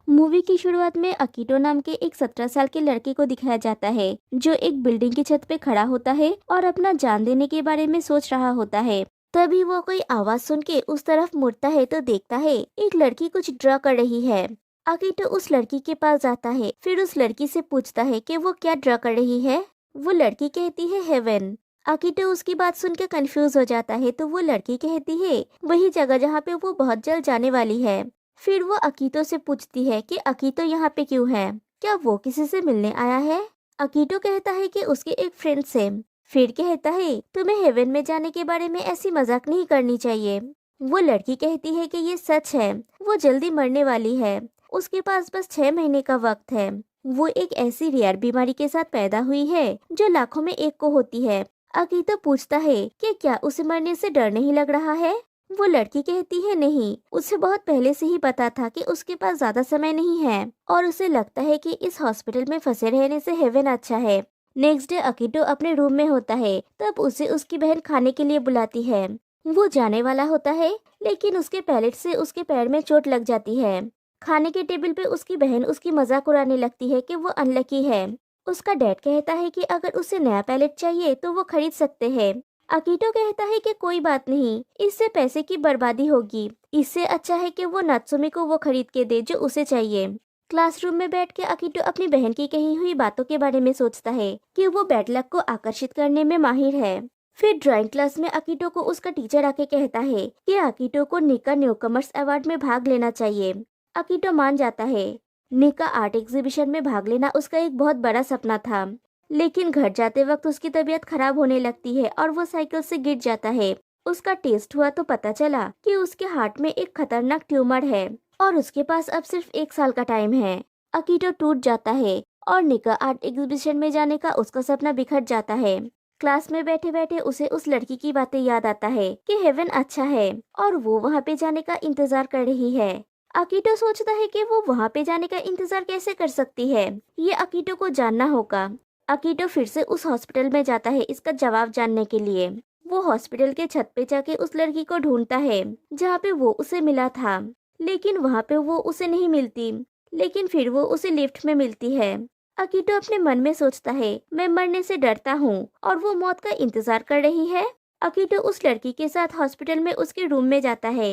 Movie की शुरुआत में अकीटो नाम के एक 17 साल के लड़के को दिखाया जाता है जो एक बिल्डिंग की छत पे खड़ा होता है और अपना जान देने के बारे में सोच रहा होता है। तभी वो कोई आवाज सुन के उस तरफ मुड़ता है तो देखता है एक लड़की कुछ ड्रा कर रही है। अकीटो उस लड़की के पास जाता है, फिर उस लड़की से पूछता है कि वो क्या ड्रा कर रही है। वो लड़की कहती है हेवन। अकीटो उसकी बात सुन के कंफ्यूज हो जाता है तो वो लड़की कहती है वही जगह जहाँ पे वो बहुत जल्द जाने वाली है। फिर वो अकीतो से पूछती है कि अकीतो यहाँ पे क्यों है, क्या वो किसी से मिलने आया है। अकीतो कहता है कि उसके एक फ्रेंड से। फिर कहता है तुम्हें हेवन में जाने के बारे में ऐसी मजाक नहीं करनी चाहिए। वो लड़की कहती है कि ये सच है, वो जल्दी मरने वाली है, उसके पास बस 6 महीने का वक्त है। वो एक ऐसी रेयर बीमारी के साथ पैदा हुई है जो लाखों में एक को होती है। अकीतो पूछता है कि क्या उसे मरने से डर नहीं लग रहा है। वो लड़की कहती है नहीं, उसे बहुत पहले से ही पता था कि उसके पास ज्यादा समय नहीं है और उसे लगता है कि इस हॉस्पिटल में फंसे रहने से हेवन अच्छा है। नेक्स्ट डे अकीटो अपने रूम में होता है, तब उसे उसकी बहन खाने के लिए बुलाती है। वो जाने वाला होता है लेकिन उसके पैलेट से उसके पैर में चोट लग जाती है। खाने के टेबल पे उसकी बहन उसकी मजाक उड़ाने लगती है कि वो अनलकी है। उसका डैड कहता है कि अगर उसे नया पैलेट चाहिए तो वो खरीद सकते हैं। अकीटो कहता है कि कोई बात नहीं, इससे पैसे की बर्बादी होगी, इससे अच्छा है कि वो नात्सुमी को वो खरीद के दे जो उसे चाहिए। क्लासरूम में बैठ के अकीटो अपनी बहन की कही हुई बातों के बारे में सोचता है कि वो बैड लक को आकर्षित करने में माहिर है। फिर ड्राइंग क्लास में अकीटो को उसका टीचर आके कहता है कि अकीटो को निका न्यूकमर्स अवार्ड में भाग लेना चाहिए। अकीटो मान जाता है। निका आर्ट एग्जीबिशन में भाग लेना उसका एक बहुत बड़ा सपना था, लेकिन घर जाते वक्त उसकी तबीयत खराब होने लगती है और वो साइकिल से गिर जाता है। उसका टेस्ट हुआ तो पता चला कि उसके हार्ट में एक खतरनाक ट्यूमर है और उसके पास अब सिर्फ 1 साल का टाइम है। अकीटो टूट जाता है और निका आर्ट एग्जीबिशन में जाने का उसका सपना बिखर जाता है। क्लास में बैठे बैठे उसे उस लड़की की बातें याद आता है कि हेवन अच्छा है और वो वहाँ पे जाने का इंतजार कर रही है। अकीटो सोचता है कि वो वहाँ पे जाने का इंतजार कैसे कर सकती है, ये अकीटो को जानना होगा। अकीटो फिर से उस हॉस्पिटल में जाता है इसका जवाब जानने के लिए। वो हॉस्पिटल के छत पे जाके उस लड़की को ढूंढता है जहाँ पे वो उसे मिला था, लेकिन वहाँ पे वो उसे नहीं मिलती। लेकिन फिर वो उसे लिफ्ट में मिलती है। अकीटो अपने मन में सोचता है मैं मरने से डरता हूँ और वो मौत का इंतजार कर रही है। अकीटो उस लड़की के साथ हॉस्पिटल में उसके रूम में जाता है।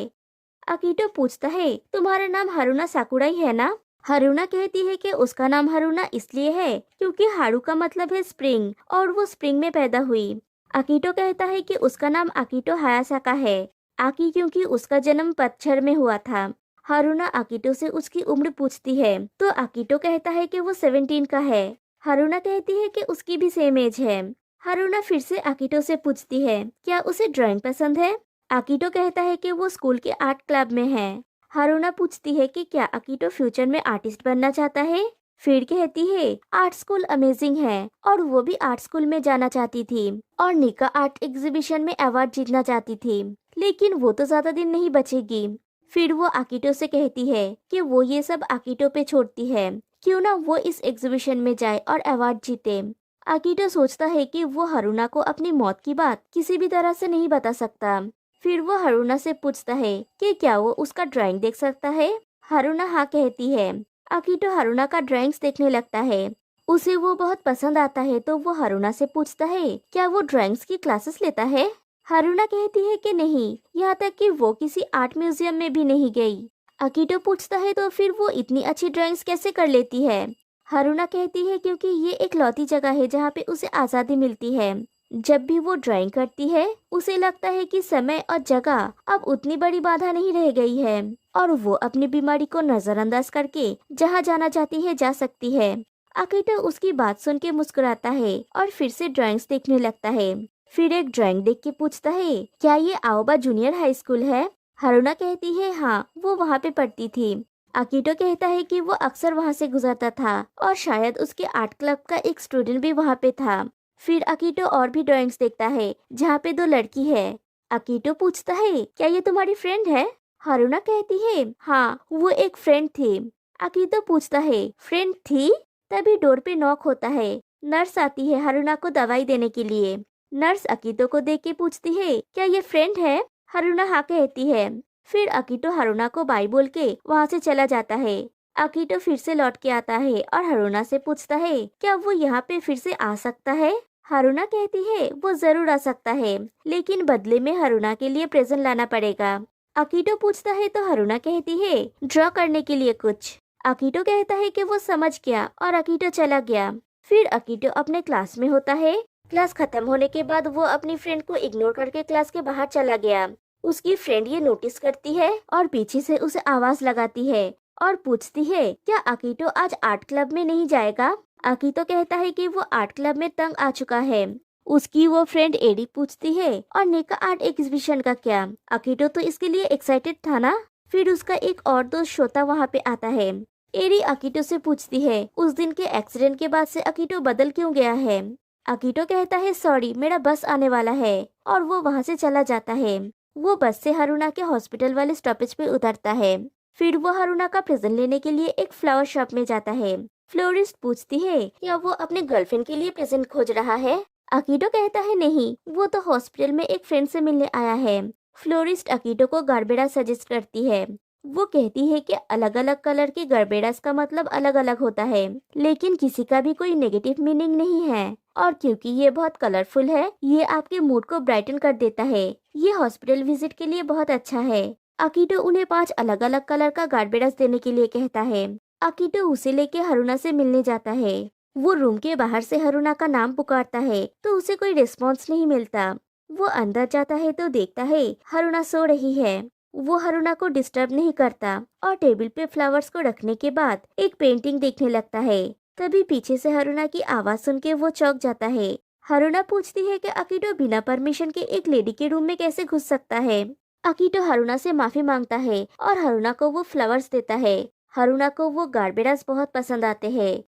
अकीटो पूछता है तुम्हारा नाम हारुना साकुराई है ना। हारुना कहती है कि उसका नाम हारुना इसलिए है क्योंकि हारू का मतलब है स्प्रिंग और वो स्प्रिंग में पैदा हुई। अकीटो कहता है कि उसका नाम अकीटो हायासाका है, आकी क्योंकि उसका जन्म पतझड़ में हुआ था। हारुना अकीटो से उसकी उम्र पूछती है तो अकीटो कहता है कि वो 17 का है। हारुना कहती है कि उसकी भी सेम एज है। हारुना फिर से अकीटो से पूछती है क्या उसे ड्राइंग पसंद है। अकीटो कहता है कि वो स्कूल के आर्ट क्लब में है। हारुना पूछती है कि क्या अकीटो फ्यूचर में आर्टिस्ट बनना चाहता है। फिर कहती है आर्ट स्कूल अमेजिंग है और वो भी आर्ट स्कूल में जाना चाहती थी और निका आर्ट एग्जीबिशन में अवार्ड जीतना चाहती थी, लेकिन वो तो ज्यादा दिन नहीं बचेगी। फिर वो अकीटो से कहती है कि वो ये सब अकीटो पे छोड़ती है, क्यों ना वो इस एग्जीबिशन में जाए और अवार्ड जीते। अकीटो सोचता है कि वो हारुना को अपनी मौत की बात किसी भी तरह से नहीं बता सकता। फिर वो हारुना से पूछता है कि क्या वो उसका ड्राइंग देख सकता है। हारुना हाँ कहती है। अकीटो हारुना का ड्राइंग्स देखने लगता है, उसे वो बहुत पसंद आता है तो वो हारुना से पूछता है क्या वो ड्राइंग्स की क्लासेस लेता है। हारुना कहती है कि नहीं, यहाँ तक कि वो किसी आर्ट म्यूजियम में भी नहीं गई। अकीटो पूछता है तो फिर वो इतनी अच्छी ड्राइंग्स कैसे कर लेती है। हारुना कहती है क्योंकि ये एक लौती जगह है जहाँ पे उसे आज़ादी मिलती है। जब भी वो ड्राइंग करती है उसे लगता है कि समय और जगह अब उतनी बड़ी बाधा नहीं रह गई है और वो अपनी बीमारी को नजरअंदाज करके जहाँ जाना चाहती है जा सकती है। अकीटो उसकी बात सुन के मुस्कुराता है और फिर से ड्राइंग्स देखने लगता है। फिर एक ड्राइंग देख के पूछता है क्या ये आओबा जूनियर हाई स्कूल है। हारुना कहती है हाँ, वो वहाँ पे पढ़ती थी। अकीटो कहता है कि वो अक्सर वहाँ से गुजरता था और शायद उसके आर्ट क्लब का एक स्टूडेंट भी वहाँ पे था। फिर अकीटो और भी ड्राइंग्स देखता है जहाँ पे 2 लड़की है। अकीटो पूछता है क्या ये तुम्हारी फ्रेंड है। हारुना कहती है हाँ, वो एक फ्रेंड थी। अकीटो पूछता है फ्रेंड थी। तभी डोर पे नॉक होता है। नर्स आती है हारुना को दवाई देने के लिए। नर्स अकीटो को देख के पूछती है क्या ये फ्रेंड है। हारुना हाँ कहती है। फिर अकीटो हारुना को बाय बोल के वहाँ से चला जाता है। अकीटो फिर से लौट के आता है और हारुना से पूछता है क्या वो यहाँ पे फिर से आ सकता है। हारुना कहती है वो जरूर आ सकता है, लेकिन बदले में हारुना के लिए प्रेजेंट लाना पड़ेगा। अकीटो पूछता है तो हारुना कहती है ड्रॉ करने के लिए कुछ। अकीटो कहता है कि वो समझ गया और अकीटो चला गया। फिर अकीटो अपने क्लास में होता है। क्लास खत्म होने के बाद वो अपनी फ्रेंड को इग्नोर करके क्लास के बाहर चला गया। उसकी फ्रेंड ये नोटिस करती है और पीछे से उसे आवाज लगाती है और पूछती है क्या अकीटो आज आर्ट क्लब में नहीं जाएगा। अकीटो कहता है कि वो आर्ट क्लब में तंग आ चुका है। उसकी वो फ्रेंड एडी पूछती है और नेका आर्ट एग्जीबिशन का क्या। अकीटो तो इसके लिए एक्साइटेड था ना। फिर उसका एक और दोस्त शोता वहाँ पे आता है। एडी अकीटो से पूछती है उस दिन के एक्सीडेंट के बाद से अकीटो बदल क्यों गया है। अकीटो कहता है सॉरी मेरा बस आने वाला है और वो वहाँ से चला जाता है। वो बस से हारुना के हॉस्पिटल वाले स्टॉपेज पे उतरता है। फिर वो हारुना का प्रेजेंट लेने के लिए एक फ्लावर शॉप में जाता है। फ्लोरिस्ट पूछती है क्या वो अपने गर्लफ्रेंड के लिए प्रेजेंट खोज रहा है। अकीटो कहता है नहीं, वो तो हॉस्पिटल में एक फ्रेंड से मिलने आया है। फ्लोरिस्ट अकीटो को गारबेड़ा सजेस्ट करती है। वो कहती है कि अलग अलग कलर के गारबेड़ास का मतलब अलग अलग होता है, लेकिन किसी का भी कोई नेगेटिव मीनिंग नहीं है। और क्योंकि ये बहुत कलरफुल है, ये आपके मूड को ब्राइटन कर देता है। ये हॉस्पिटल विजिट के लिए बहुत अच्छा है। अकीटो उन्हें 5 अलग अलग कलर का गारबेड़ास देने के लिए कहता है। अकीटो उसे लेके हारुना से मिलने जाता है। वो रूम के बाहर से हारुना का नाम पुकारता है तो उसे कोई रिस्पॉन्स नहीं मिलता। वो अंदर जाता है तो देखता है हारुना सो रही है। वो हारुना को डिस्टर्ब नहीं करता और टेबल पे फ्लावर्स को रखने के बाद एक पेंटिंग देखने लगता है। तभी पीछे से हारुना की आवाज सुन के वो चौंक जाता है। हारुना पूछती है कि अकीटो बिना परमिशन के एक लेडी के रूम में कैसे घुस सकता है। अकीटो हारुना से माफी मांगता है और हारुना को वो फ्लावर्स देता है। हारुना को वो गारबेड़ास बहुत पसंद आते हैं।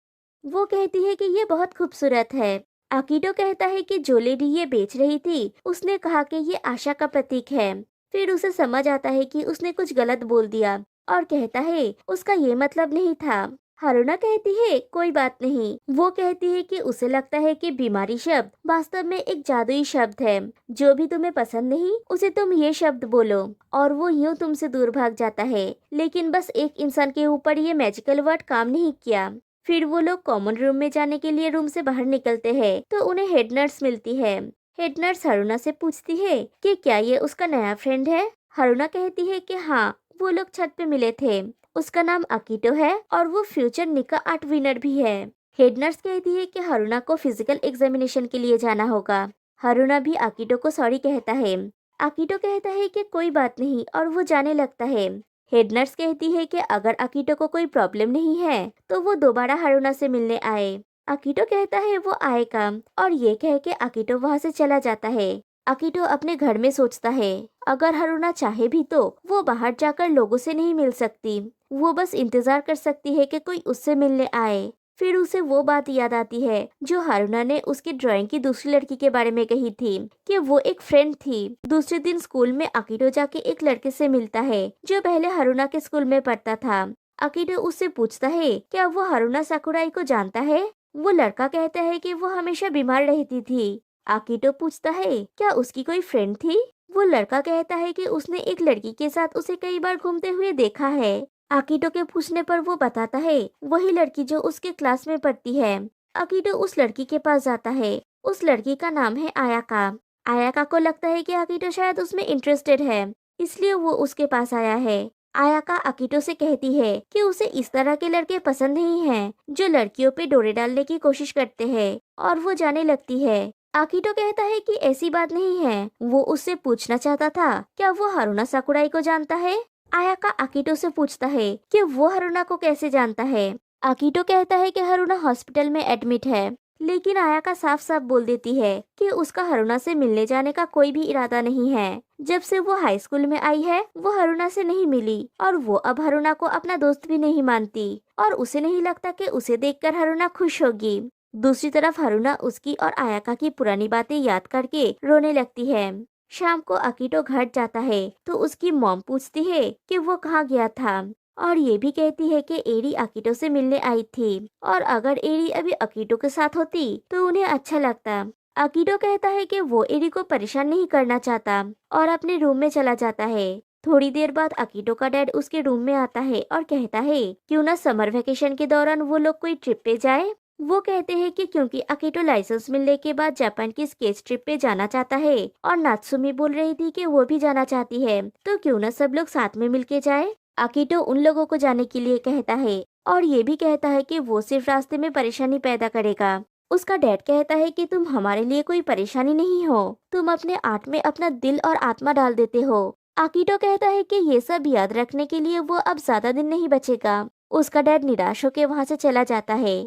वो कहती है कि ये बहुत खूबसूरत है। अकीटो कहता है कि जो लेडी ये बेच रही थी उसने कहा कि ये आशा का प्रतीक है। फिर उसे समझ आता है कि उसने कुछ गलत बोल दिया और कहता है उसका ये मतलब नहीं था। हारुना कहती है कोई बात नहीं। वो कहती है कि उसे लगता है कि बीमारी शब्द वास्तव में एक जादुई शब्द है। जो भी तुम्हें पसंद नहीं उसे तुम ये शब्द बोलो और वो यूं तुमसे दूर भाग जाता है। लेकिन बस एक इंसान के ऊपर ये मैजिकल वर्ड काम नहीं किया। फिर वो लोग कॉमन रूम में जाने के लिए रूम से बाहर निकलते हैं तो उन्हें हेड नर्स मिलती है। हेड नर्स हारुना से पूछती है कि क्या ये उसका नया फ्रेंड है। हारुना कहती है कि हाँ, वो लोग छत पे मिले थे। उसका नाम अकीटो है और वो फ्यूचर निका आर्ट विनर भी है। हेड नर्स कहती है कि हारुना को फिजिकल एग्जामिनेशन के लिए जाना होगा। हारुना भी अकीटो को सॉरी कहता है। अकीटो कहता है कि कोई बात नहीं और वो जाने लगता है। हेड नर्स कहती है कि अगर अकीटो को कोई प्रॉब्लम नहीं है तो वो दोबारा हारुना से मिलने आए। अकीटो कहता है वो आएगा और ये कह के अकीटो वहाँ से चला जाता है। अकीटो अपने घर में सोचता है अगर हारुना चाहे भी तो वो बाहर जाकर लोगों से नहीं मिल सकती। वो बस इंतजार कर सकती है कि कोई उससे मिलने आए। फिर उसे वो बात याद आती है जो हारुना ने उसकी ड्राइंग की दूसरी लड़की के बारे में कही थी कि वो एक फ्रेंड थी। दूसरे दिन स्कूल में अकीटो जाके एक लड़के से मिलता है जो पहले हारुना के स्कूल में पढ़ता था। अकीटो उससे पूछता है क्या वो हारुना साकुराई को जानता है। वो लड़का कहता है कि वो हमेशा बीमार रहती थी। अकीटो पूछता है क्या उसकी कोई फ्रेंड थी। वो लड़का कहता है कि उसने एक लड़की के साथ उसे कई बार घूमते हुए देखा है। अकीटो के पूछने पर वो बताता है वही लड़की जो उसके क्लास में पढ़ती है। अकीटो उस लड़की के पास जाता है। उस लड़की का नाम है आयाका। आयाका को लगता है कि अकीटो शायद उसमें इंटरेस्टेड है, इसलिए वो उसके पास आया है। आयाका अकीटो से कहती है कि उसे इस तरह के लड़के पसंद नहीं हैं, जो लड़कियों पे डोरे डालने की कोशिश करते हैं, और वो जाने लगती है। अकीटो कहता है कि ऐसी बात नहीं है। वो उससे पूछना चाहता था क्या वो हारुना साकुराई को जानता है। आयाका अकीटो से पूछता है कि वो हारुना को कैसे जानता है। अकीटो कहता है कि हारुना हॉस्पिटल में एडमिट है, लेकिन आयाका साफ साफ बोल देती है कि उसका हारुना से मिलने जाने का कोई भी इरादा नहीं है। जब से वो हाई स्कूल में आई है वो हारुना से नहीं मिली और वो अब हारुना को अपना दोस्त भी नहीं मानती और उसे नहीं लगता कि उसे देखकर हारुना खुश होगी। दूसरी तरफ हारुना उसकी और आयाका की पुरानी बातें याद करके रोने लगती है। शाम को अकीटो घर जाता है तो उसकी मॉम पूछती है कि वो कहाँ गया था और ये भी कहती है कि एरी अकीटो से मिलने आई थी और अगर एरी अभी अकीटो के साथ होती तो उन्हें अच्छा लगता। अकीटो कहता है कि वो एरी को परेशान नहीं करना चाहता और अपने रूम में चला जाता है। थोड़ी देर बाद अकीटो का डैड उसके रूम में आता है और कहता है क्यों ना समर वेकेशन के दौरान वो लोग कोई ट्रिप पे जाए। वो कहते हैं कि क्योंकि अकीटो लाइसेंस मिलने के बाद जापान की स्केच ट्रिप पे जाना चाहता है और नात्सुमी बोल रही थी कि वो भी जाना चाहती है, तो क्यों ना सब लोग साथ में मिलके जाए। अकीटो उन लोगों को जाने के लिए कहता है और ये भी कहता है कि वो सिर्फ रास्ते में परेशानी पैदा करेगा। उसका डैड कहता है कि तुम हमारे लिए कोई परेशानी नहीं हो, तुम अपने आर्ट में अपना दिल और आत्मा डाल देते हो। आकिटो कहता है कि ये सब याद रखने के लिए वो अब ज्यादा दिन नहीं बचेगा। उसका डैड निराश होकर वहाँ से चला जाता है।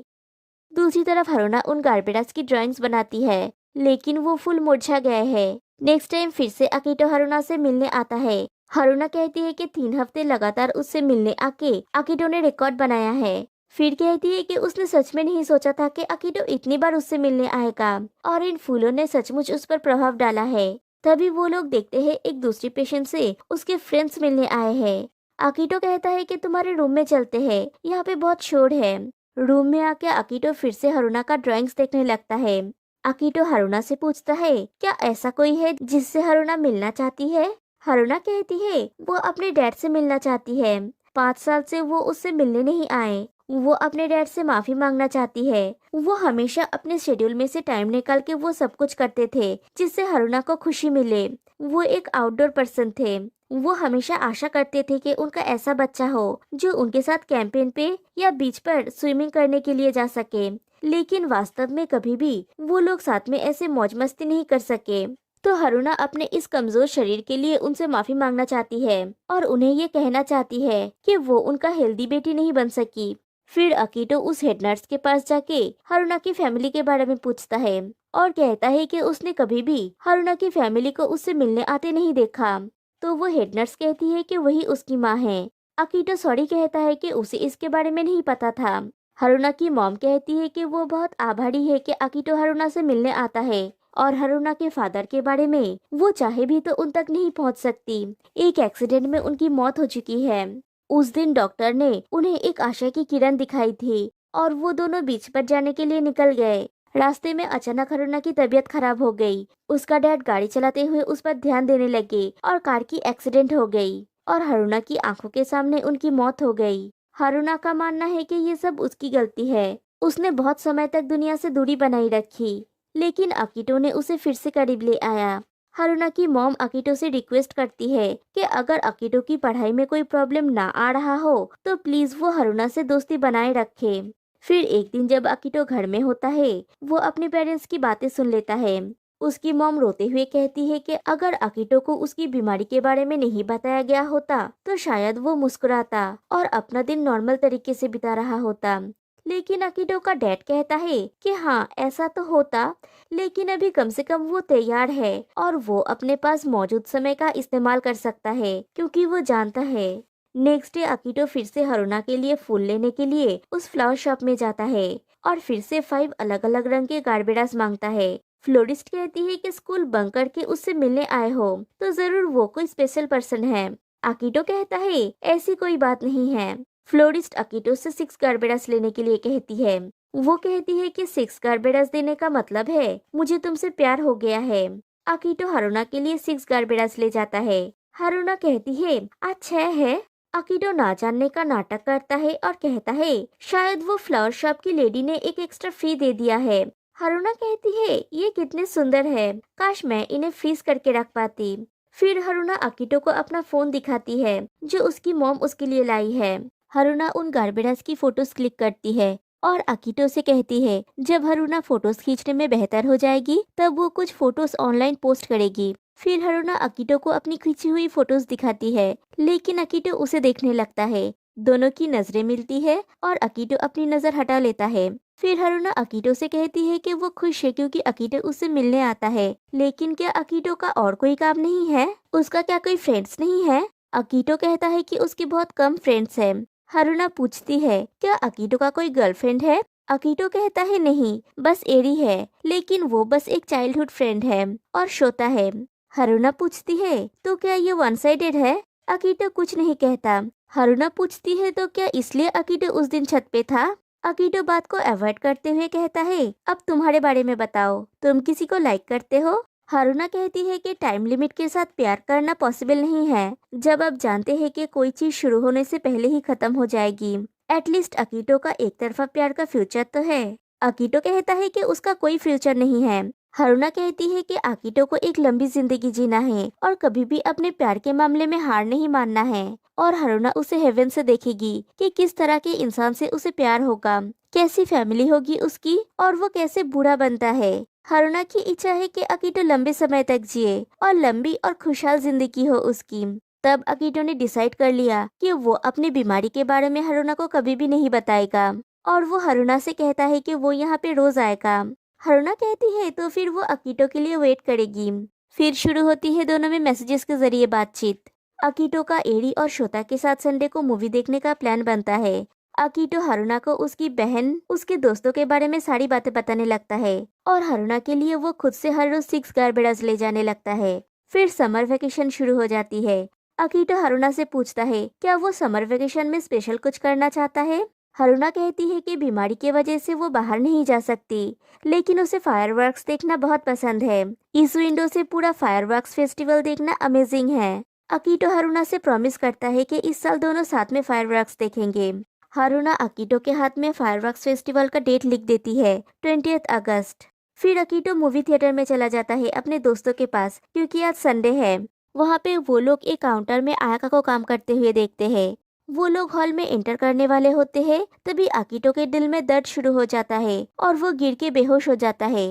दूसरी तरफ हरुना उन गार्बेडास की ड्राइंग्स बनाती है, लेकिन वो फूल मुरझा गए हैं। नेक्स्ट टाइम फिर से अकीटो हरुना से मिलने आता है। हरुना कहती है कि 3 हफ्ते लगातार उससे मिलने आके अकीटो ने रिकॉर्ड बनाया है। फिर कहती है कि उसने सच में नहीं सोचा था कि अकीटो इतनी बार उससे मिलने आएगा और इन फूलों ने सचमुच उस पर प्रभाव डाला है। तभी वो लोग देखते हैं एक दूसरी पेशेंट से उसके फ्रेंड्स मिलने आए हैं। अकीटो कहता है कि तुम्हारे रूम में चलते हैं, यहाँ पे बहुत शोर है। रूम में आके अकीटो फिर से हरुना का ड्राइंग्स देखने लगता है। अकीटो हरुना से पूछता है क्या ऐसा कोई है जिससे हरुना मिलना चाहती है। हरुना कहती है वो अपने डैड से मिलना चाहती है। 5 साल से वो उससे मिलने नहीं आए। वो अपने डैड से माफी मांगना चाहती है। वो हमेशा अपने शेड्यूल में से टाइम निकाल के वो सब कुछ करते थे जिससे हरुना को खुशी मिले। वो एक आउटडोर पर्सन थे। वो हमेशा आशा करते थे कि उनका ऐसा बच्चा हो जो उनके साथ कैंपेन पे या बीच पर स्विमिंग करने के लिए जा सके, लेकिन वास्तव में कभी भी वो लोग साथ में ऐसे मौज मस्ती नहीं कर सके। तो हरुना अपने इस कमजोर शरीर के लिए उनसे माफी मांगना चाहती है और उन्हें ये कहना चाहती है कि वो उनका हेल्दी बेटी नहीं बन सकी। फिर अकीटो उस हेड नर्स के पास जाके हरुना की फैमिली के बारे में पूछता है और कहता है कि उसने कभी भी हरुना की फैमिली को उससे मिलने आते नहीं देखा। तो वो हेड नर्स कहती है कि वही उसकी माँ है। अकीटो सॉरी कहता है कि उसे इसके बारे में नहीं पता था। हरुना की मॉम कहती है कि वो बहुत आभारी है कि अकीटो हरुना से मिलने आता है और हरुना के फादर के बारे में वो चाहे भी तो उन तक नहीं पहुंच सकती। एक एक्सीडेंट में उनकी मौत हो चुकी है। उस दिन डॉक्टर ने उन्हें एक आशा की किरण दिखाई थी और वो दोनों बीच पर जाने के लिए निकल गए। रास्ते में अचानक हरुना की तबीयत खराब हो गई। उसका डैड गाड़ी चलाते हुए उस पर ध्यान देने लगे और कार की एक्सीडेंट हो गई और हरुना की आंखों के सामने उनकी मौत हो गई। हरुना का मानना है कि ये सब उसकी गलती है। उसने बहुत समय तक दुनिया से दूरी बनाई रखी, लेकिन अकीटो ने उसे फिर से करीब ले आया। हरुना की मॉम अकीटो से रिक्वेस्ट करती है कि अगर अकीटो की पढ़ाई में कोई प्रॉब्लम ना आ रहा हो तो प्लीज वो हरुना से दोस्ती बनाए रखे। फिर एक दिन जब अकीटो घर में होता है, वो अपने पेरेंट्स की बातें सुन लेता है। उसकी मॉम रोते हुए कहती है कि अगर अकीटो को उसकी बीमारी के बारे में नहीं बताया गया होता तो शायद वो मुस्कुराता और अपना दिन नॉर्मल तरीके से बिता रहा होता। लेकिन अकीटो का डैड कहता है कि हाँ ऐसा तो होता, लेकिन अभी कम से कम वो तैयार है और वो अपने पास मौजूद समय का इस्तेमाल कर सकता है क्योंकि वो जानता है। नेक्स्ट डे अकीटो फिर से हरुना के लिए फूल लेने के लिए उस फ्लावर शॉप में जाता है और फिर से 5 अलग अलग रंग के गार्बेडास मांगता है। फ्लोरिस्ट कहती है कि स्कूल बंक करके उससे मिलने आए हो तो जरूर वो कोई स्पेशल पर्सन है। अकीटो कहता है ऐसी कोई बात नहीं है। फ्लोरिस्ट अकीटो से 6 गार्बेडास लेने के लिए कहती है। वो कहती है कि 6 गार्बेडास देने का मतलब है मुझे तुमसे प्यार हो गया है। अकीटो हरुना के लिए 6 गार्बेडास ले जाता है। हरुना कहती है अच्छा है। अकीटो ना जानने का नाटक करता है और कहता है शायद वो फ्लावर शॉप की लेडी ने एक एक्स्ट्रा फी दे दिया है। हरुना कहती है ये कितने सुंदर है, काश मैं इन्हें फ्रीज करके रख पाती। फिर हरुना अकीटो को अपना फोन दिखाती है जो उसकी मॉम उसके लिए लाई है। हरुना उन गार्बेडास की फोटोज क्लिक करती है और अकीटो से कहती है जब हरुना फोटोज खींचने में बेहतर हो जाएगी तब वो कुछ फोटोज ऑनलाइन पोस्ट करेगी। फिर हरुना अकीटो को अपनी खींची हुई फोटोज दिखाती है, लेकिन अकीटो उसे देखने लगता है। दोनों की नजरें मिलती है और अकीटो अपनी नजर हटा लेता है। फिर हरुना अकीटो से कहती है कि वो खुश है क्योंकि अकीटो उससे मिलने आता है, लेकिन क्या अकीटो का और कोई काम नहीं है? उसका क्या कोई फ्रेंड्स नहीं है? अकीटो कहता है कि उसके बहुत कम फ्रेंड्स हैं। हरुना पूछती है क्या अकीटो का कोई गर्लफ्रेंड है? अकीटो कहता है नहीं, बस एरी है, लेकिन वो बस एक चाइल्डहुड फ्रेंड है और शोता है। हरुना पूछती है तो क्या ये वन साइडेड है? अकीटो कुछ नहीं कहता। हरुना पूछती है तो क्या इसलिए अकीटो उस दिन छत पे था? अकीटो बात को अवॉइड करते हुए कहता है अब तुम्हारे बारे में बताओ, तुम किसी को लाइक करते हो? हारुना कहती है कि टाइम लिमिट के साथ प्यार करना पॉसिबल नहीं है, जब आप जानते हैं कि कोई चीज शुरू होने से पहले ही खत्म हो जाएगी। एटलीस्ट अकीटो का एक तरफा प्यार का फ्यूचर तो है। अकीटो कहता है कि उसका कोई फ्यूचर नहीं है। हारुना कहती है कि अकीटो को एक लंबी जिंदगी जीना है और कभी भी अपने प्यार के मामले में हार नहीं मानना है। और हारुना उसे हेवन से देखेगी कि किस तरह के इंसान से उसे प्यार होगा, कैसी फैमिली होगी उसकी, और वो कैसे बूढ़ा बनता है। हारुना की इच्छा है कि अकीटो लंबे समय तक जिए और लंबी और खुशहाल जिंदगी हो उसकी। तब अकीटो ने डिसाइड कर लिया कि वो अपनी बीमारी के बारे में हारुना को कभी भी नहीं बताएगा, और वो हारुना से कहता है कि वो यहाँ पे रोज आएगा। हारुना कहती है तो फिर वो अकीटो के लिए वेट करेगी। फिर शुरू होती है दोनों में मैसेजेस के जरिए बातचीत। अकीटो का एरी और शोता के साथ संडे को मूवी देखने का प्लान बनता है। अकीटो हारुना को उसकी बहन उसके दोस्तों के बारे में सारी बातें बताने लगता है, और हारुना के लिए वो खुद से हर रोज 6 गार्बेज ले जाने लगता है। फिर समर वेकेशन शुरू हो जाती है। अकीटो हारुना से पूछता है क्या वो समर वेकेशन में स्पेशल कुछ करना चाहता है। हारुना कहती है कि बीमारी की वजह से वो बाहर नहीं जा सकती, लेकिन उसे फायरवर्क्स देखना बहुत पसंद है। इस विंडो से पूरा फायरवर्क्स फेस्टिवल देखना अमेजिंग है। अकीटो हारुना से प्रॉमिस करता है कि इस साल दोनों साथ में फायरवर्क्स देखेंगे। हारुना अकीटो के हाथ में फायरवर्क्स फेस्टिवल का डेट लिख देती है, 20 अगस्त। फिर अकीटो मूवी थिएटर में चला जाता है अपने दोस्तों के पास, क्योंकि आज संडे है। वहाँ पे वो लोग एक काउंटर में आयाका को काम करते हुए देखते हैं। वो लोग हॉल में एंटर करने वाले होते हैं, तभी अकीटो के दिल में दर्द शुरू हो जाता है और वो गिर के बेहोश हो जाता है।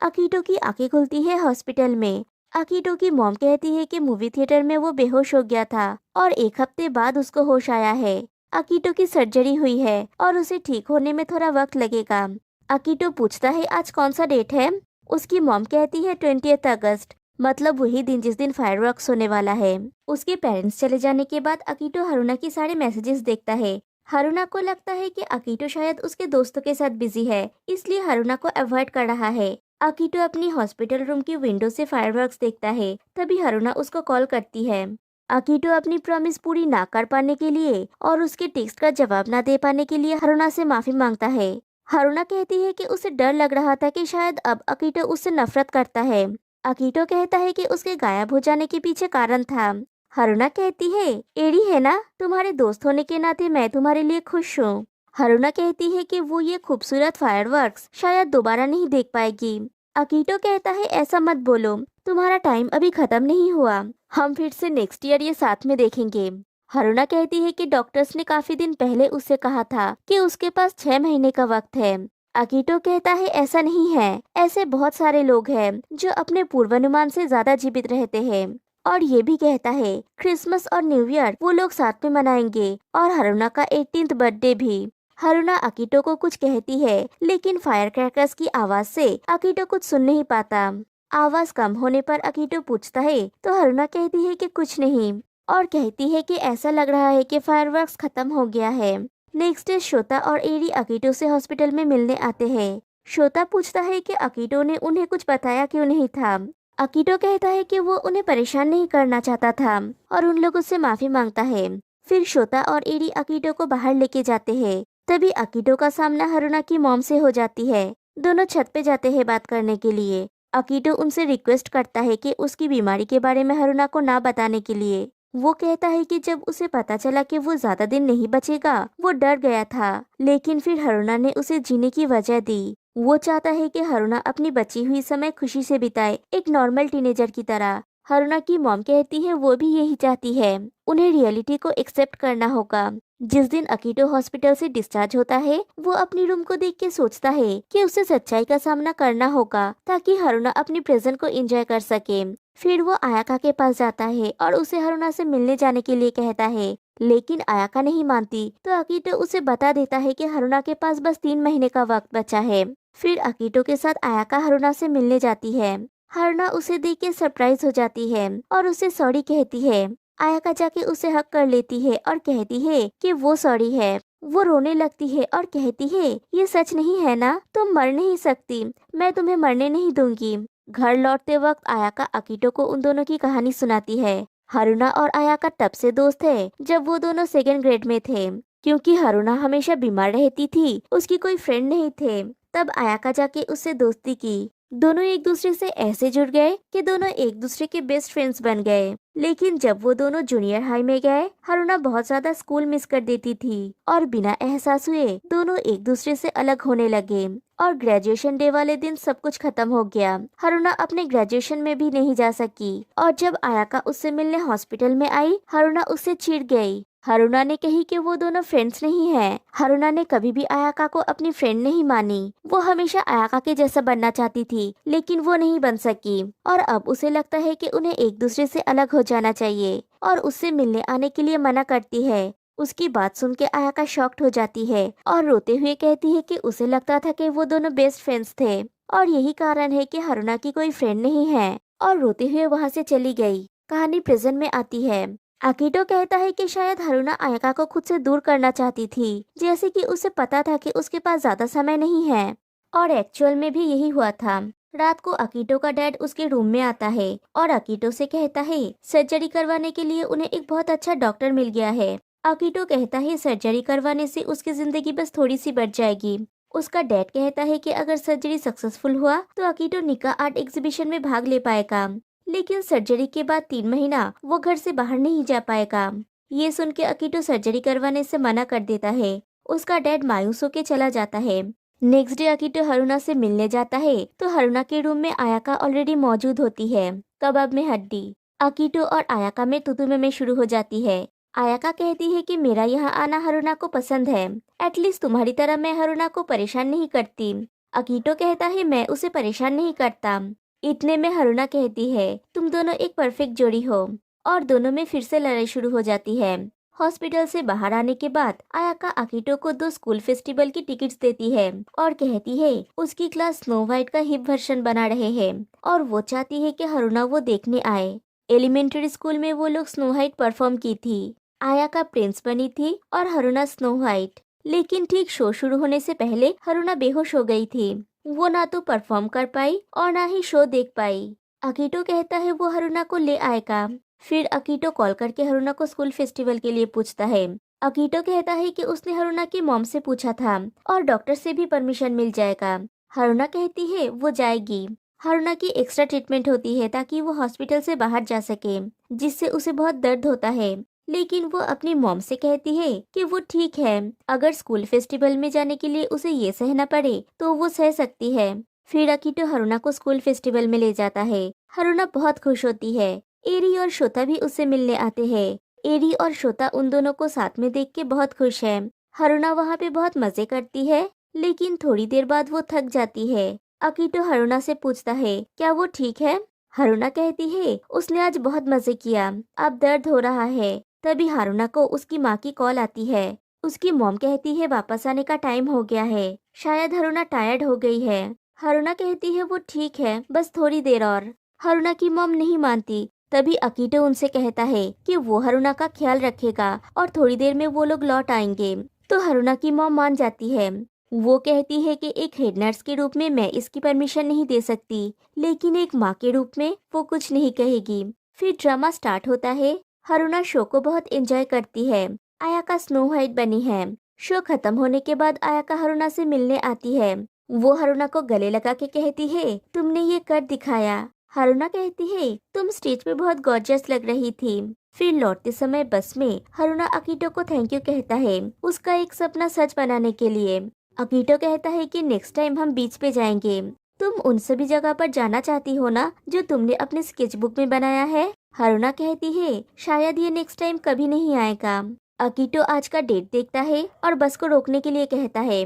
अकीटो की आंखें खुलती है हॉस्पिटल में। अकीटो की मॉम कहती है कि मूवी थिएटर में वो बेहोश हो गया था और 1 हफ्ते बाद उसको होश आया है। अकीटो की सर्जरी हुई है और उसे ठीक होने में थोड़ा वक्त लगेगा। अकीटो पूछता है आज कौन सा डेट है। उसकी मॉम कहती है 20 अगस्त, मतलब वही दिन जिस दिन फायरवर्क्स होने वाला है। उसके पेरेंट्स चले जाने के बाद अकीटो हारुना की सारे मैसेजेस देखता है। हारुना को लगता है कि अकीटो शायद उसके दोस्तों के साथ बिजी है, इसलिए हारुना को अवॉइड कर रहा है। अकीटो अपनी हॉस्पिटल रूम की विंडो से फायरवर्क्स देखता है, तभी हारुना उसको कॉल करती है। अकीटो अपनी प्रॉमिस पूरी ना कर पाने के लिए और उसके टेक्स्ट का जवाब ना दे पाने के लिए हारुना से माफी मांगता है। हारुना कहती है कि उसे डर लग रहा था कि शायद अब अकीटो उससे नफरत करता है। अकीटो कहता है कि उसके गायब हो जाने के पीछे कारण था। हारुना कहती है एरी है ना, तुम्हारे दोस्त होने के नाते मैं तुम्हारे लिए खुश हूँ। हारुना कहती है कि वो ये खूबसूरत फायरवर्क्स शायद दोबारा नहीं देख पाएगी। अकीटो कहता है ऐसा मत बोलो, तुम्हारा टाइम अभी खत्म नहीं हुआ, हम फिर से नेक्स्ट ईयर ये साथ में देखेंगे। हारुना कहती है कि डॉक्टर्स ने काफी दिन पहले उससे कहा था कि उसके पास 6 महीने का वक्त है। अकीटो कहता है ऐसा नहीं है, ऐसे बहुत सारे लोग हैं जो अपने पूर्वानुमान से ज्यादा जीवित रहते हैं। और ये भी कहता है क्रिसमस और न्यू ईयर वो लोग साथ में मनाएंगे, और हारुना का 18th बर्थडे भी। हारुना अकीटो को कुछ कहती है, लेकिन फायर क्रैकर्स की आवाज से अकीटो कुछ सुन नहीं पाता। आवाज कम होने पर अकीटो पूछता है तो हारुना कहती है कि कुछ नहीं, और कहती है कि ऐसा लग रहा है कि फायरवर्क्स खत्म हो गया है। नेक्स्ट डे शोता और एरी अकीटो से हॉस्पिटल में मिलने आते हैं। शोता पूछता है कि अकीटो ने उन्हें कुछ बताया क्यों नहीं था। अकीटो कहता है कि वो उन्हें परेशान नहीं करना चाहता था और उन लोगों से माफी मांगता है। फिर शोता और एरी अकीटो को बाहर लेके जाते हैं। तभी अकीटो का सामना हारुना की मॉम से हो जाती है। दोनों छत पे जाते हैं बात करने के लिए। अकीटो उनसे रिक्वेस्ट करता है कि उसकी बीमारी के बारे में हारुना को ना बताने के लिए। वो कहता है कि जब उसे पता चला कि वो ज्यादा दिन नहीं बचेगा, वो डर गया था, लेकिन फिर हारुना ने उसे जीने की वजह दी। वो चाहता है कि हारुना अपनी बची हुई समय खुशी से बिताए, एक नॉर्मल टीनेजर की तरह। हारुना की मॉम कहती है वो भी यही चाहती है। उन्हें रियलिटी को एक्सेप्ट करना होगा। जिस दिन अकीटो हॉस्पिटल से डिस्चार्ज होता है, वो अपनी रूम को देख के सोचता है कि उसे सच्चाई का सामना करना होगा ताकि हारुना अपनी प्रेजेंट को एंजॉय कर सके। फिर वो आयाका के पास जाता है और उसे हारुना से मिलने जाने के लिए कहता है, लेकिन आयाका नहीं मानती, तो अकीटो उसे बता देता है कि हारुना के पास बस 3 महीने का वक्त बचा है। फिर अकीटो के साथ आयाका हारुना से मिलने जाती है। हारुना उसे देख के सरप्राइज हो जाती है और उसे सॉरी कहती है। आयाका जाके उसे हक कर लेती है और कहती है कि वो सॉरी है। वो रोने लगती है और कहती है ये सच नहीं है ना, तुम मर नहीं सकती, मैं तुम्हें मरने नहीं दूंगी। घर लौटते वक्त आयाका अकीटो को उन दोनों की कहानी सुनाती है। हारुना और आयाका तब से दोस्त है जब वो दोनों 2nd ग्रेड में थे। क्योंकि हारुना हमेशा बीमार रहती थी, उसकी कोई फ्रेंड नहीं थे, तब आयाका जाके उससे दोस्ती की। दोनों एक दूसरे से ऐसे जुड़ गए कि दोनों एक दूसरे के बेस्ट फ्रेंड्स बन गए। लेकिन जब वो दोनों जूनियर हाई में गए, हारूना बहुत ज्यादा स्कूल मिस कर देती थी और बिना एहसास हुए दोनों एक दूसरे से अलग होने लगे। और ग्रेजुएशन डे वाले दिन सब कुछ खत्म हो गया। हारूना अपने ग्रेजुएशन में भी नहीं जा सकी और जब आयाका उससे मिलने हॉस्पिटल में आई, हारूना उससे चिढ़ गई। हारूना ने कही कि वो दोनों फ्रेंड्स नहीं हैं। हारूना ने कभी भी आयाका को अपनी फ्रेंड नहीं मानी। वो हमेशा आयाका के जैसा बनना चाहती थी, लेकिन वो नहीं बन सकी और अब उसे लगता है कि उन्हें एक दूसरे से अलग हो जाना चाहिए और उससे मिलने आने के लिए मना करती है। उसकी बात सुन के आयाका शॉक्ड हो जाती है और रोते हुए कहती है कि उसे लगता था कि वो दोनों बेस्ट फ्रेंड्स थे और यही कारण है कि हारूना की कोई फ्रेंड नहीं है, और रोते हुए वहाँ से चली गई। कहानी प्रेजेंट में आती है। आकिटो कहता है कि शायद हारूना आयाका को खुद से दूर करना चाहती थी, जैसे कि उसे पता था कि उसके पास ज्यादा समय नहीं है। और एक्चुअल में भी यही हुआ था। रात को अकीटो का डैड उसके रूम में आता है और अकीटो से कहता है सर्जरी करवाने के लिए उन्हें एक बहुत अच्छा डॉक्टर मिल गया है। अकीटो कहता है सर्जरी करवाने से उसकी जिंदगी बस थोड़ी सी बच जाएगी। उसका डैड कहता है कि अगर सर्जरी सक्सेसफुल हुआ तो अकीटो निका आर्ट एग्जीबिशन में भाग ले पाएगा, लेकिन सर्जरी के बाद 3 महीना वो घर से बाहर नहीं जा पाएगा। ये सुन के अकीटो सर्जरी करवाने से मना कर देता है। उसका डैड मायूस होके चला जाता है। नेक्स्ट डे अकीटो हारूना से मिलने जाता है तो हारूना के रूम में आयाका ऑलरेडी मौजूद होती है, कबाब में हड्डी। अकीटो और आयाका में तुतुमे में शुरू हो जाती है। आयाका कहती है कि मेरा यहाँ आना हारूना को पसंद है, एटलीस्ट तुम्हारी तरह मैं हारूना को परेशान नहीं करती। अकीटो कहता है मैं उसे परेशान नहीं करता। इतने में हारूना कहती है तुम दोनों एक परफेक्ट जोड़ी हो, और दोनों में फिर से लड़ाई शुरू हो जाती है। हॉस्पिटल से बाहर आने के बाद आयाका अकीटो को 2 स्कूल फेस्टिवल की टिकट्स देती है और कहती है उसकी क्लास स्नो वाइट का हिप वर्जन बना रहे हैं और वो चाहती है कि हारूना वो देखने आए। एलिमेंट्री स्कूल में वो लोग स्नो वाइट परफॉर्म की थी। आयाका प्रिंस बनी थी और हारूना स्नो वाइट। लेकिन ठीक शो शुरू होने से पहले हारूना बेहोश हो गई थी। वो ना तो परफॉर्म कर पाई और ना ही शो देख पाई। अकीटो कहता है वो हारूना को ले आएगा। फिर अकीटो कॉल करके हारूना को स्कूल फेस्टिवल के लिए पूछता है। अकीटो कहता है कि उसने हारूना की मॉम से पूछा था और डॉक्टर से भी परमिशन मिल जाएगा। हारूना कहती है वो जाएगी। हारूना की एक्स्ट्रा ट्रीटमेंट होती है ताकि वो हॉस्पिटल से बाहर जा सके, जिससे उसे बहुत दर्द होता है। लेकिन वो अपनी मॉम से कहती है कि वो ठीक है, अगर स्कूल फेस्टिवल में जाने के लिए उसे ये सहना पड़े तो वो सह सकती है। फिर अकीटो हारूना को स्कूल फेस्टिवल में ले जाता है। हारूना बहुत खुश होती है। एरी और शोता भी उससे मिलने आते हैं। एरी और शोता उन दोनों को साथ में देख के बहुत खुश है। हारूना वहाँ पे बहुत मजे करती है, लेकिन थोड़ी देर बाद वो थक जाती है। अकीटो हारूना से पूछता है क्या वो ठीक है। हारूना कहती है उसने आज बहुत मजे किया, अब दर्द हो रहा है। तभी हारूना को उसकी माँ की कॉल आती है। उसकी मॉम कहती है वापस आने का टाइम हो गया है, शायद हारूना टायर्ड हो गई है। हारूना कहती है वो ठीक है, बस थोड़ी देर और। हारूना की मॉम नहीं मानती। तभी अकीटो उनसे कहता है कि वो हारूना का ख्याल रखेगा और थोड़ी देर में वो लोग लौट आएंगे। तो हारूना की मॉम मान जाती है। वो कहती है कि एक हेड नर्स के रूप में मैं इसकी परमिशन नहीं दे सकती, लेकिन एक माँ के रूप में वो कुछ नहीं कहेगी। फिर ड्रामा स्टार्ट होता है। हारूना शो को बहुत एंजॉय करती है। आयाका स्नो वाइट बनी है। शो खत्म होने के बाद आयाका हारूना से मिलने आती है। वो हारूना को गले लगा के कहती है तुमने ये कर दिखाया। हारूना कहती है तुम स्टेज पे बहुत गॉर्जियस लग रही थी। फिर लौटते समय बस में हारूना अकीटो को थैंक यू कहता है उसका एक सपना सच बनाने के लिए। अकीटो कहता है कि नेक्स्ट टाइम हम बीच पे जाएंगे। तुम उन सभी जगह पर जाना चाहती हो ना जो तुमने अपने स्केचबुक में बनाया है। हारूना कहती है शायद ये नेक्स्ट टाइम कभी नहीं आएगा। अकीटो आज का डेट देखता है और बस को रोकने के लिए कहता है।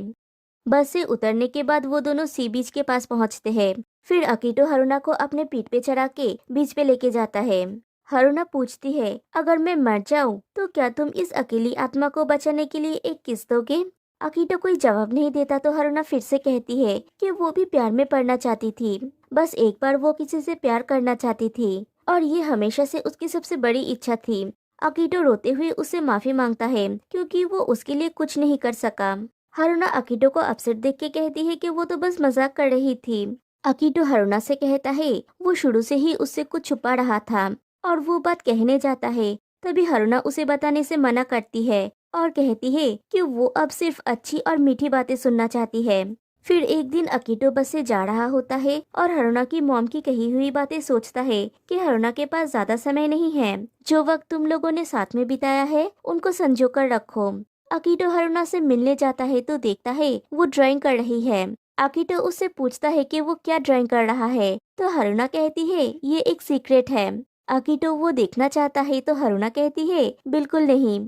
बस से उतरने के बाद वो दोनों सी बीच के पास पहुंचते हैं। फिर अकीटो हारूना को अपने पीठ पे चढ़ा के बीच पे लेके जाता है। हारूना पूछती है अगर मैं मर जाऊं तो क्या तुम इस अकेली आत्मा को बचाने के लिए एक किस दोगे। अकीटो कोई जवाब नहीं देता तो हारूना फिर से कहती है कि वो भी प्यार में पड़ना चाहती थी। बस एक बार वो किसी से प्यार करना चाहती थी और ये हमेशा से उसकी सबसे बड़ी इच्छा थी। अकीटो रोते हुए उससे माफी मांगता है क्योंकि वो उसके लिए कुछ नहीं कर सका। हारूना अकीटो को अपसेट देख के कहती है कि वो तो बस मजाक कर रही थी। अकीटो हारूना से कहता है वो शुरू से ही उससे कुछ छुपा रहा था और वो बात कहने जाता है। तभी हारूना उसे बताने से मना करती है और कहती है कि वो अब सिर्फ अच्छी और मीठी बातें सुनना चाहती है। फिर एक दिन अकीटो बस से जा रहा होता है और हरुना की मॉम की कही हुई बातें सोचता है कि हरुना के पास ज्यादा समय नहीं है। जो वक्त तुम लोगों ने साथ में बिताया है उनको संजो कर रखो। अकीटो हरुना से मिलने जाता है तो देखता है वो ड्राइंग कर रही है। अकीटो उससे पूछता है कि वो क्या ड्राइंग कर रहा है, तो हरुना कहती है ये एक सीक्रेट है। अकीटो वो देखना चाहता है तो हरुना कहती है बिल्कुल नहीं,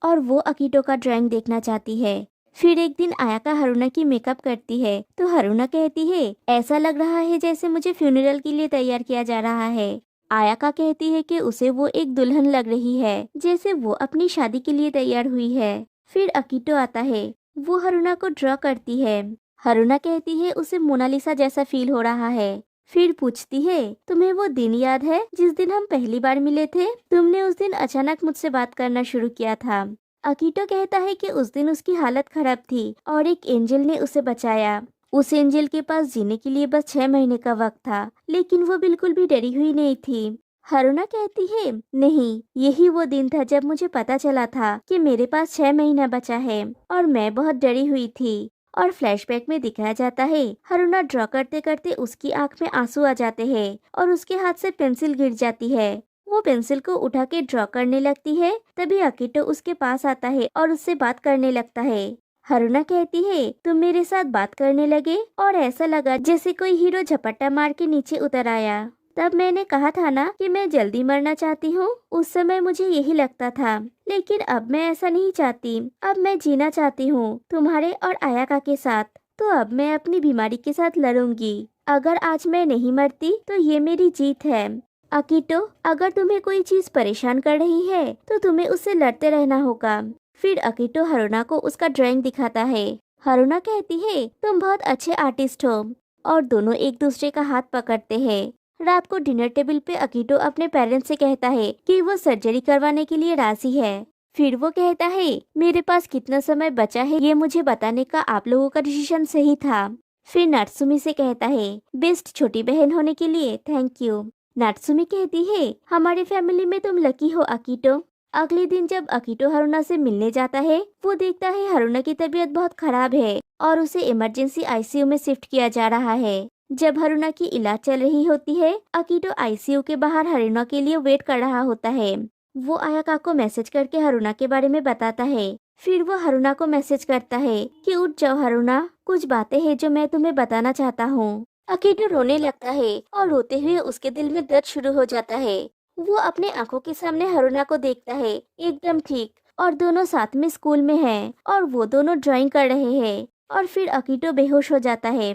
और वो अकीटो का ड्राइंग देखना चाहती है। फिर एक दिन आयाका हरुना की मेकअप करती है तो हरुना कहती है ऐसा लग रहा है जैसे मुझे फ्यूनरल के लिए तैयार किया जा रहा है। आयाका कहती है कि उसे वो एक दुल्हन लग रही है, जैसे वो अपनी शादी के लिए तैयार हुई है। फिर अकीटो आता है, वो हरुना को ड्रॉ करती है। हरुना कहती है उसे मोनालिसा जैसा फील हो रहा है। फिर पूछती है तुम्हें वो दिन याद है जिस दिन हम पहली बार मिले थे? तुमने उस दिन अचानक मुझसे बात करना शुरू किया था। अकीटो कहता है कि उस दिन उसकी हालत खराब थी और एक एंजल ने उसे बचाया। उस एंजल के पास जीने के लिए बस 6 महीने का वक्त था, लेकिन वो बिल्कुल भी डरी हुई नहीं थी। हरुना कहती है नहीं, यही वो दिन था जब मुझे पता चला था कि मेरे पास 6 महीना बचा है और मैं बहुत डरी हुई थी। और फ्लैशबैक में दिखाया जाता है हरुना ड्रॉ करते करते उसकी आंख में आंसू आ जाते हैं और उसके हाथ से पेंसिल गिर जाती है। वो पेंसिल को उठा के ड्रॉ करने लगती है, तभी अकीटो उसके पास आता है और उससे बात करने लगता है। हरुना कहती है तुम मेरे साथ बात करने लगे और ऐसा लगा जैसे कोई हीरो झपट्टा मार के नीचे उतर आया। तब मैंने कहा था ना कि मैं जल्दी मरना चाहती हूँ, उस समय मुझे यही लगता था, लेकिन अब मैं ऐसा नहीं चाहती। अब मैं जीना चाहती हूँ तुम्हारे और आयाका के साथ। तो अब मैं अपनी बीमारी के साथ लड़ूंगी। अगर आज मैं नहीं मरती तो ये मेरी जीत है। अकीटो, अगर तुम्हें कोई चीज परेशान कर रही है तो तुम्हें उससे लड़ते रहना होगा। फिर अकीटो हरुना को उसका ड्राइंग दिखाता है। हरुना कहती है तुम बहुत अच्छे आर्टिस्ट हो, और दोनों एक दूसरे का हाथ पकड़ते हैं। रात को डिनर टेबल पे अकीटो अपने पेरेंट्स से कहता है कि वो सर्जरी करवाने के लिए राजी है। फिर वो कहता है मेरे पास कितना समय बचा है ये मुझे बताने का आप लोगों का डिसीजन सही था। फिर नात्सुमी से कहता है बेस्ट छोटी बहन होने के लिए थैंक यू। नात्सुमी कहती है हमारी फैमिली में तुम लकी हो अकीटो। अगले दिन जब अकीटो हरुना से मिलने जाता है, वो देखता है हरुना की तबीयत बहुत खराब है और उसे इमरजेंसी आईसीयू में शिफ्ट किया जा रहा है। जब हरुना की इलाज चल रही होती है, अकीटो आईसीयू के बाहर हरुना के लिए वेट कर रहा होता है। वो आयाका को मैसेज करके हरुना के बारे में बताता है। फिर वो हरुना को मैसेज करता है कि उठ जाओ हरुना, कुछ बातें हैं जो मैं तुम्हें बताना चाहता हूँ। अकीटो रोने लगता है और रोते हुए उसके दिल में दर्द शुरू हो जाता है। वो अपने आंखों के सामने हरुना को देखता है एकदम ठीक, और दोनों साथ में स्कूल में हैं और वो दोनों ड्राइंग कर रहे हैं। और फिर अकीटो बेहोश हो जाता है।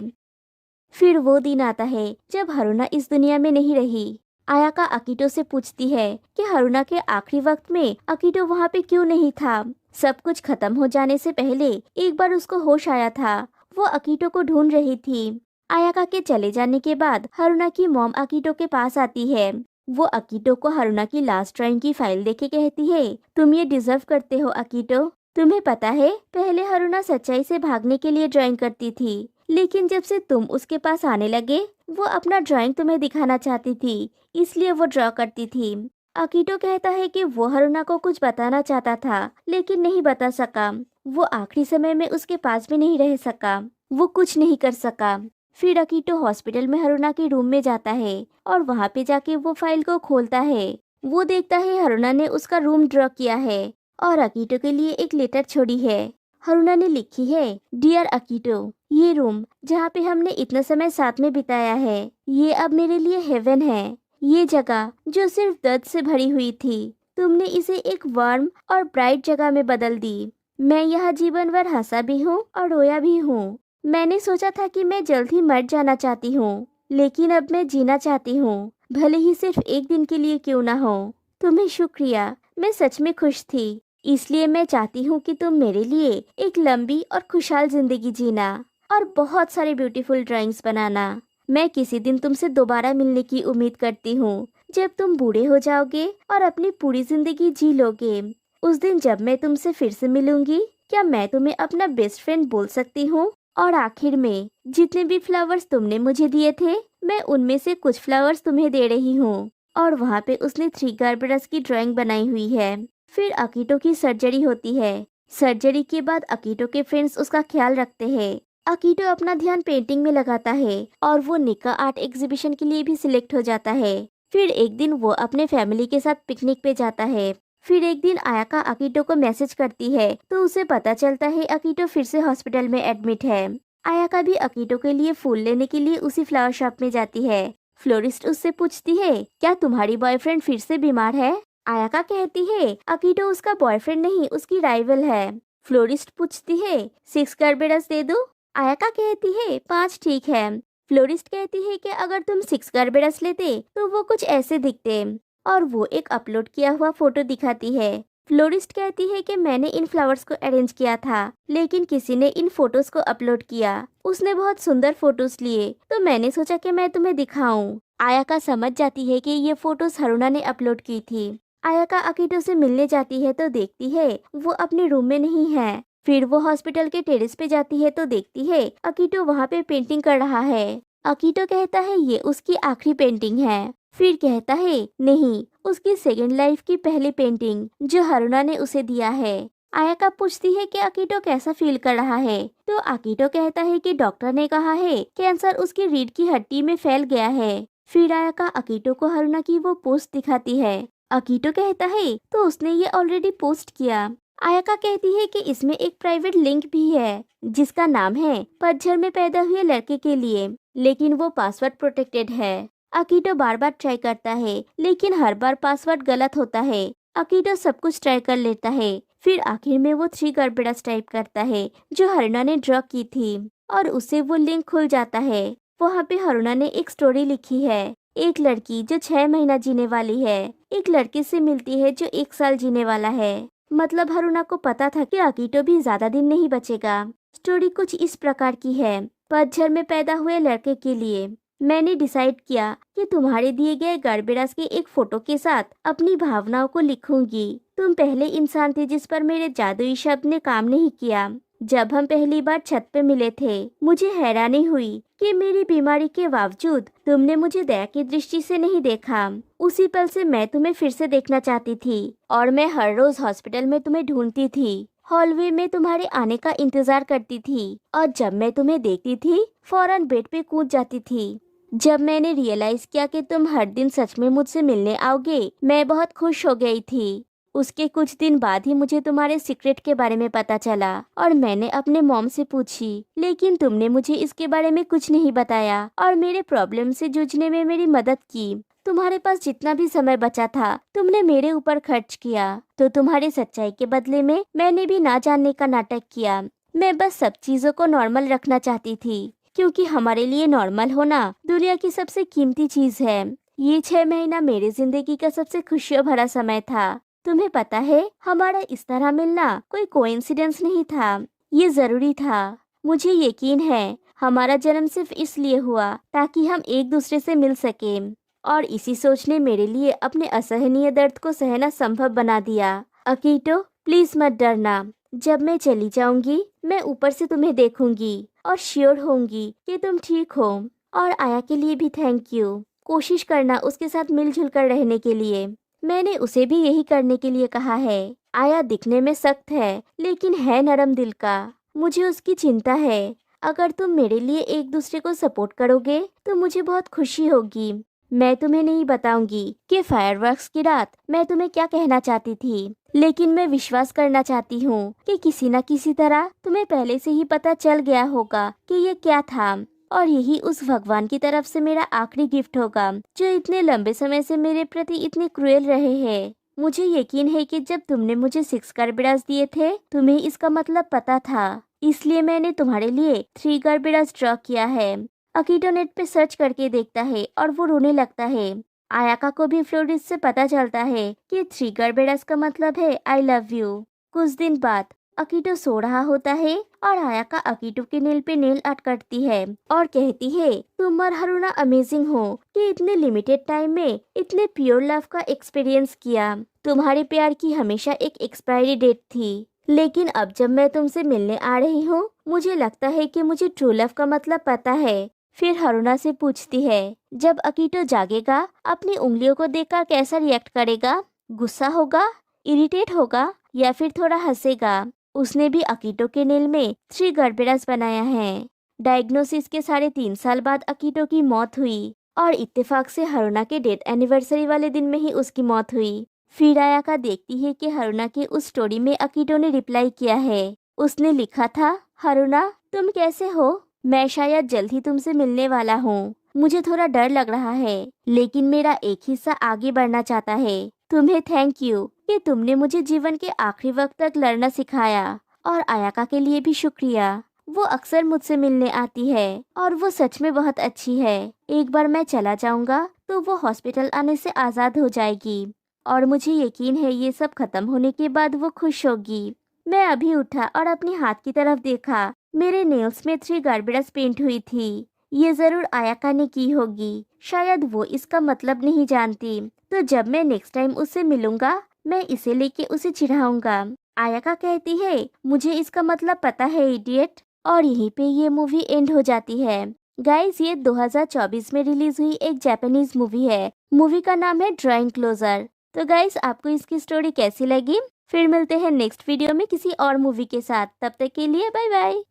फिर वो दिन आता है जब हरुना इस दुनिया में नहीं रही। आयाका अकीटो से पूछती है कि हरुना के आखिरी वक्त में अकीटो वहाँ पे क्यों नहीं था। सब कुछ खत्म हो जाने से पहले एक बार उसको होश आया था। वो अकीटो को ढूंढ रही थी। आयाका के चले जाने के बाद हरुना की मॉम अकीटो के पास आती है। वो अकीटो को हरुना की लास्ट ड्राइंग की फाइल देके कहती है तुम ये डिजर्व करते हो अकीटो। तुम्हें पता है पहले हरुना सच्चाई से भागने के लिए ड्राइंग करती थी, लेकिन जब से तुम उसके पास आने लगे वो अपना ड्राइंग तुम्हें दिखाना चाहती थी, इसलिए वो ड्रॉ करती थी। अकीटो कहता है कि वो हरुना को कुछ बताना चाहता था लेकिन नहीं बता सका। वो आखिरी समय में उसके पास भी नहीं रह सका, वो कुछ नहीं कर सका। फिर अकीटो हॉस्पिटल में हरुना के रूम में जाता है और वहाँ पे जाके वो फाइल को खोलता है। वो देखता है हरुना ने उसका रूम ड्रॉ किया है और अकीटो के लिए एक लेटर छोड़ी है। हरुना ने लिखी है डियर अकीटो, ये रूम जहाँ पे हमने इतना समय साथ में बिताया है, ये अब मेरे लिए हेवन है। ये जगह जो सिर्फ दर्द से भरी हुई थी, तुमने इसे एक वार्म और ब्राइट जगह में बदल दी। मैं यहाँ जीवन भर हंसा भी हूँ और रोया भी हूँ। मैंने सोचा था कि मैं जल्द ही मर जाना चाहती हूँ, लेकिन अब मैं जीना चाहती हूँ, भले ही सिर्फ एक दिन के लिए क्यों ना हो। तुम्हें शुक्रिया, मैं सच में खुश थी, इसलिए मैं चाहती हूँ कि तुम मेरे लिए एक लंबी और खुशहाल जिंदगी जीना और बहुत सारे ब्यूटीफुल ड्राइंग्स बनाना। मैं किसी दिन तुमसे दोबारा मिलने की उम्मीद करती हूँ, जब तुम बूढ़े हो जाओगे और अपनी पूरी जिंदगी जी लोगे। उस दिन जब मैं तुमसे फिर से मिलूंगी, क्या मैं तुम्हें अपना बेस्ट फ्रेंड बोल सकती हूँ? और आखिर में जितने भी फ्लावर्स तुमने मुझे दिए थे, मैं उनमें से कुछ फ्लावर्स तुम्हें दे रही हूँ। और वहाँ पे उसने 3 गार्बरस की ड्राइंग बनाई हुई है। फिर अकीटो की सर्जरी होती है। सर्जरी के बाद अकीटो के फ्रेंड्स उसका ख्याल रखते हैं। अकीटो अपना ध्यान पेंटिंग में लगाता है और वो निका आर्ट एग्जीबिशन के लिए भी सिलेक्ट हो जाता है। फिर एक दिन वो अपने फैमिली के साथ पिकनिक पे जाता है। फिर एक दिन आयाका अकीटो को मैसेज करती है तो उसे पता चलता है अकीटो फिर से हॉस्पिटल में एडमिट है। आयाका भी अकीटो के लिए फूल लेने के लिए उसी फ्लावर शॉप में जाती है। फ्लोरिस्ट उससे पूछती है, क्या तुम्हारी बॉयफ्रेंड फिर से बीमार है? आयाका कहती है अकीटो उसका बॉयफ्रेंड नहीं, उसकी राइवल है। फ्लोरिस्ट पूछती है 6 गर्बेरस दे दूं? आयाका कहती है 5 ठीक है। फ्लोरिस्ट कहती है कि अगर तुम 6 गर्बेरस लेते तो वो कुछ ऐसे दिखते, और वो एक अपलोड किया हुआ फोटो दिखाती है। फ्लोरिस्ट कहती है कि मैंने इन फ्लावर्स को अरेंज किया था, लेकिन किसी ने इन फोटोज को अपलोड किया। उसने बहुत सुंदर फोटोज लिए तो मैंने सोचा कि मैं तुम्हें दिखाऊं। आयाका समझ जाती है कि ये फोटोज हरुना ने अपलोड की थी। आयाका अकीटो से मिलने जाती है तो देखती है वो अपने रूम में नहीं है। फिर वो हॉस्पिटल के टेरेस पे जाती है तो देखती है अकीटो वहाँ पे पेंटिंग कर रहा है। अकीटो कहता है ये उसकी आखिरी पेंटिंग है। फिर कहता है नहीं, उसकी सेकेंड लाइफ की पहली पेंटिंग जो हरुना ने उसे दिया है। आयाका पूछती है कि अकीटो कैसा फील कर रहा है, तो अकीटो कहता है कि डॉक्टर ने कहा है कैंसर उसकी रीढ़ की हड्डी में फैल गया है। फिर आयाका अकीटो को हरुना की वो पोस्ट दिखाती है। अकीटो कहता है तो उसने ये ऑलरेडी पोस्ट किया। आयाका कहती है कि इसमें एक प्राइवेट लिंक भी है जिसका नाम है पतझड़ में पैदा हुए लड़के के लिए, लेकिन वो पासवर्ड प्रोटेक्टेड है। अकीटो बार बार ट्राई करता है लेकिन हर बार पासवर्ड गलत होता है। अकीटो सब कुछ ट्राई कर लेता है। फिर आखिर में वो 3 गर्बेरस टाइप करता है जो हरुना ने ड्रॉ की थी, और उससे वो लिंक खुल जाता है। वहाँ पे हरुना ने एक स्टोरी लिखी है, एक लड़की जो 6 महीना जीने वाली है एक लड़के से मिलती है जो 1 साल जीने वाला है। मतलब हरुना को पता था कि अकीटो भी ज्यादा दिन नहीं बचेगा। स्टोरी कुछ इस प्रकार की है, पतझड़ में पैदा हुए लड़के के लिए मैंने डिसाइड किया कि तुम्हारे दिए गए गर्बेरस के एक फोटो के साथ अपनी भावनाओं को लिखूंगी। तुम पहले इंसान थे जिस पर मेरे जादुई शब्द ने काम नहीं किया। जब हम पहली बार छत पे मिले थे मुझे हैरानी हुई कि मेरी बीमारी के बावजूद तुमने मुझे दया की दृष्टि से नहीं देखा। उसी पल से मैं तुम्हें फिर से देखना चाहती थी और मैं हर रोज हॉस्पिटल में तुम्हें ढूंढती थी। हॉलवे में तुम्हारे आने का इंतजार करती थी और जब मैं तुम्हें देखती थी फौरन बेड पे कूद जाती थी। जब मैंने रियलाइज किया कि तुम हर दिन सच में मुझसे मिलने आओगे मैं बहुत खुश हो गई थी। उसके कुछ दिन बाद ही मुझे तुम्हारे सीक्रेट के बारे में पता चला और मैंने अपने मॉम से पूछी, लेकिन तुमने मुझे इसके बारे में कुछ नहीं बताया और मेरे प्रॉब्लम से जूझने में मेरी मदद की। तुम्हारे पास जितना भी समय बचा था तुमने मेरे ऊपर खर्च किया, तो तुम्हारी सच्चाई के बदले में मैंने भी ना जानने का नाटक किया। मैं बस सब चीजों को नॉर्मल रखना चाहती थी, क्योंकि हमारे लिए नॉर्मल होना दुनिया की सबसे कीमती चीज है। ये 6 महीना मेरी जिंदगी का सबसे खुशियों भरा समय था। तुम्हें पता है हमारा इस तरह मिलना कोई कोइंसिडेंस नहीं था, ये जरूरी था। मुझे यकीन है हमारा जन्म सिर्फ इसलिए हुआ ताकि हम एक दूसरे से मिल सके, और इसी सोच ने मेरे लिए अपने असहनीय दर्द को सहना संभव बना दिया। अकीटो प्लीज मत डरना, जब मैं चली जाऊंगी मैं ऊपर से तुम्हें देखूंगी और श्योर होंगी कि तुम ठीक हो। और आया के लिए भी थैंक यू। कोशिश करना उसके साथ मिलजुल कर रहने के लिए। मैंने उसे भी यही करने के लिए कहा है। आया दिखने में सख्त है लेकिन है नरम दिल का। मुझे उसकी चिंता है। अगर तुम मेरे लिए एक दूसरे को सपोर्ट करोगे तो मुझे बहुत खुशी होगी। मैं तुम्हें नहीं बताऊंगी कि फायरवर्क्स की रात मैं तुम्हें क्या कहना चाहती थी, लेकिन मैं विश्वास करना चाहती हूँ कि किसी न किसी तरह तुम्हें पहले से ही पता चल गया होगा कि ये क्या था, और यही उस भगवान की तरफ से मेरा आखिरी गिफ्ट होगा जो इतने लंबे समय से मेरे प्रति इतने क्रूएल रहे हैं। मुझे यकीन है कि जब तुमने मुझे 6 गर्बेरस दिए थे तुम्हें इसका मतलब पता था, इसलिए मैंने तुम्हारे लिए 3 गर्बेरस ड्रॉ किया है। अकीटो नेट पे सर्च करके देखता है और वो रोने लगता है। आयाका को भी फ्लोरिस से पता चलता है कि 3 गर्बेरस का मतलब है आई लव यू। कुछ दिन बाद अकीटो सो रहा होता है और आयाका अकीटो के नेल पे नेल आर्ट करती है और कहती है तुम और हरुना अमेजिंग हो कि इतने लिमिटेड टाइम में इतने प्योर लव का एक्सपीरियंस किया। तुम्हारे प्यार की हमेशा एक एक्सपायरी डेट थी, लेकिन अब जब मैं तुमसे मिलने आ रही हूँ मुझे लगता है कि मुझे ट्रू लव का मतलब पता है। फिर हरुना से पूछती है जब अकीटो जागेगा अपनी उंगलियों को देखकर कैसा रिएक्ट करेगा, गुस्सा होगा, इरिटेट होगा या फिर थोड़ा हंसेगा। उसने भी अकीटो के नेल में 3 गर्बेरस बनाया है। डायग्नोसिस के 3.5 साल बाद अकीटो की मौत हुई और इत्तेफाक से हारुना के डेथ एनिवर्सरी वाले दिन में ही उसकी मौत हुई। फिर आयाका देखती है कि हारुना के उस स्टोरी में अकीटो ने रिप्लाई किया है। उसने लिखा था, हारुना तुम कैसे हो, मैं शायद जल्द ही तुमसे मिलने वाला हूँ। मुझे थोड़ा डर लग रहा है लेकिन मेरा एक हिस्सा आगे बढ़ना चाहता है। तुम्हें थैंक यू कि तुमने मुझे जीवन के आखिरी वक्त तक लड़ना सिखाया, और आयाका के लिए भी शुक्रिया। वो अक्सर मुझसे मिलने आती है और वो सच में बहुत अच्छी है। एक बार मैं चला जाऊंगा तो वो हॉस्पिटल आने से आज़ाद हो जाएगी और मुझे यकीन है ये सब खत्म होने के बाद वो खुश होगी। मैं अभी उठा और अपने हाथ की तरफ देखा। मेरे नेल्स में 3 गार्बेडस पेंट हुई थी। ये जरूर आयाका ने की होगी, शायद वो इसका मतलब नहीं जानती। तो जब मैं नेक्स्ट टाइम उससे मिलूंगा मैं इसे लेके उसे चिढ़ाऊंगा। आयाका कहती है, मुझे इसका मतलब पता है इडियट। और यहीं पे ये मूवी एंड हो जाती है। गाइस, ये 2024 में रिलीज हुई एक जापानीज मूवी है। मूवी का नाम है ड्राइंग क्लोजर। तो गाइस, आपको इसकी स्टोरी कैसी लगी? फिर मिलते हैं नेक्स्ट वीडियो में किसी और मूवी के साथ। तब तक के लिए बाय बाय।